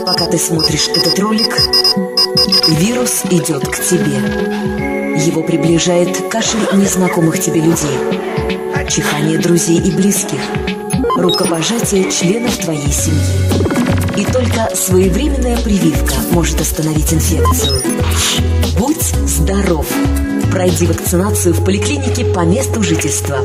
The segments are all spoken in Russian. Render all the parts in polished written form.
Пока ты смотришь этот ролик, вирус идет к тебе. Его приближает кашель незнакомых тебе людей, чихание друзей и близких, рукопожатие членов твоей семьи. И только своевременная прививка может остановить инфекцию. Будь здоров! Пройди вакцинацию в поликлинике по месту жительства.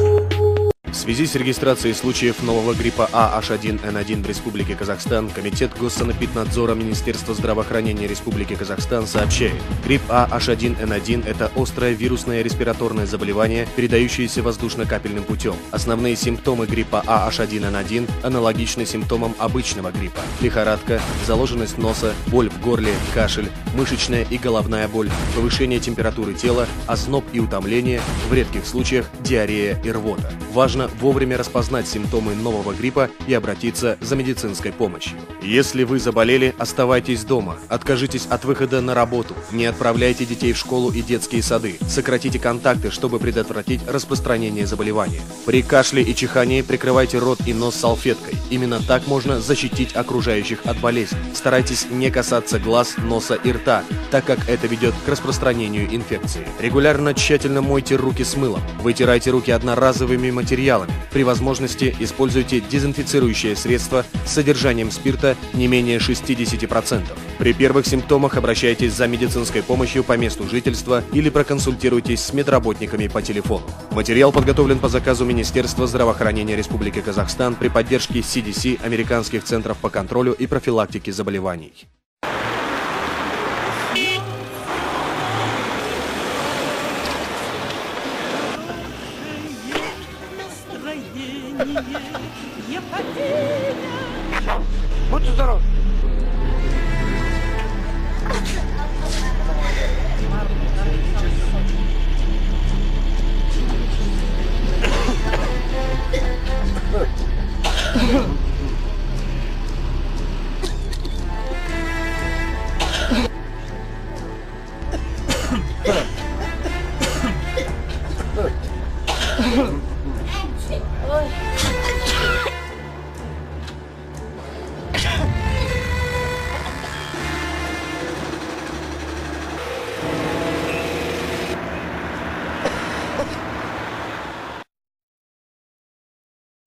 В связи с регистрацией случаев нового гриппа А-H1N1 в Республике Казахстан, Комитет Госсанэпиднадзора Министерства здравоохранения Республики Казахстан сообщает: грипп А-H1N1 – это острое вирусное респираторное заболевание, передающееся воздушно-капельным путем. Основные симптомы гриппа А-H1N1 аналогичны симптомам обычного гриппа: лихорадка, заложенность носа, боль в горле, кашель, мышечная и головная боль, повышение температуры тела, озноб и утомление, в редких случаях диарея и рвота. Важно вовремя распознать симптомы нового гриппа и обратиться за медицинской помощью. Если вы заболели, оставайтесь дома, откажитесь от выхода на работу, не отправляйте детей в школу и детские сады, сократите контакты, чтобы предотвратить распространение заболевания. При кашле и чихании прикрывайте рот и нос салфеткой. Именно так можно защитить окружающих от болезни. Старайтесь не касаться глаз, носа и рта, так как это ведет к распространению инфекции. Регулярно тщательно мойте руки с мылом, вытирайте руки одноразовыми материалами. При возможности используйте дезинфицирующее средство с содержанием спирта не менее 60%. При первых симптомах обращайтесь за медицинской помощью по месту жительства или проконсультируйтесь с медработниками по телефону. Материал подготовлен по заказу Министерства здравоохранения Республики Казахстан при поддержке CDC, американских центров по контролю и профилактике заболеваний. Будьте здоровы!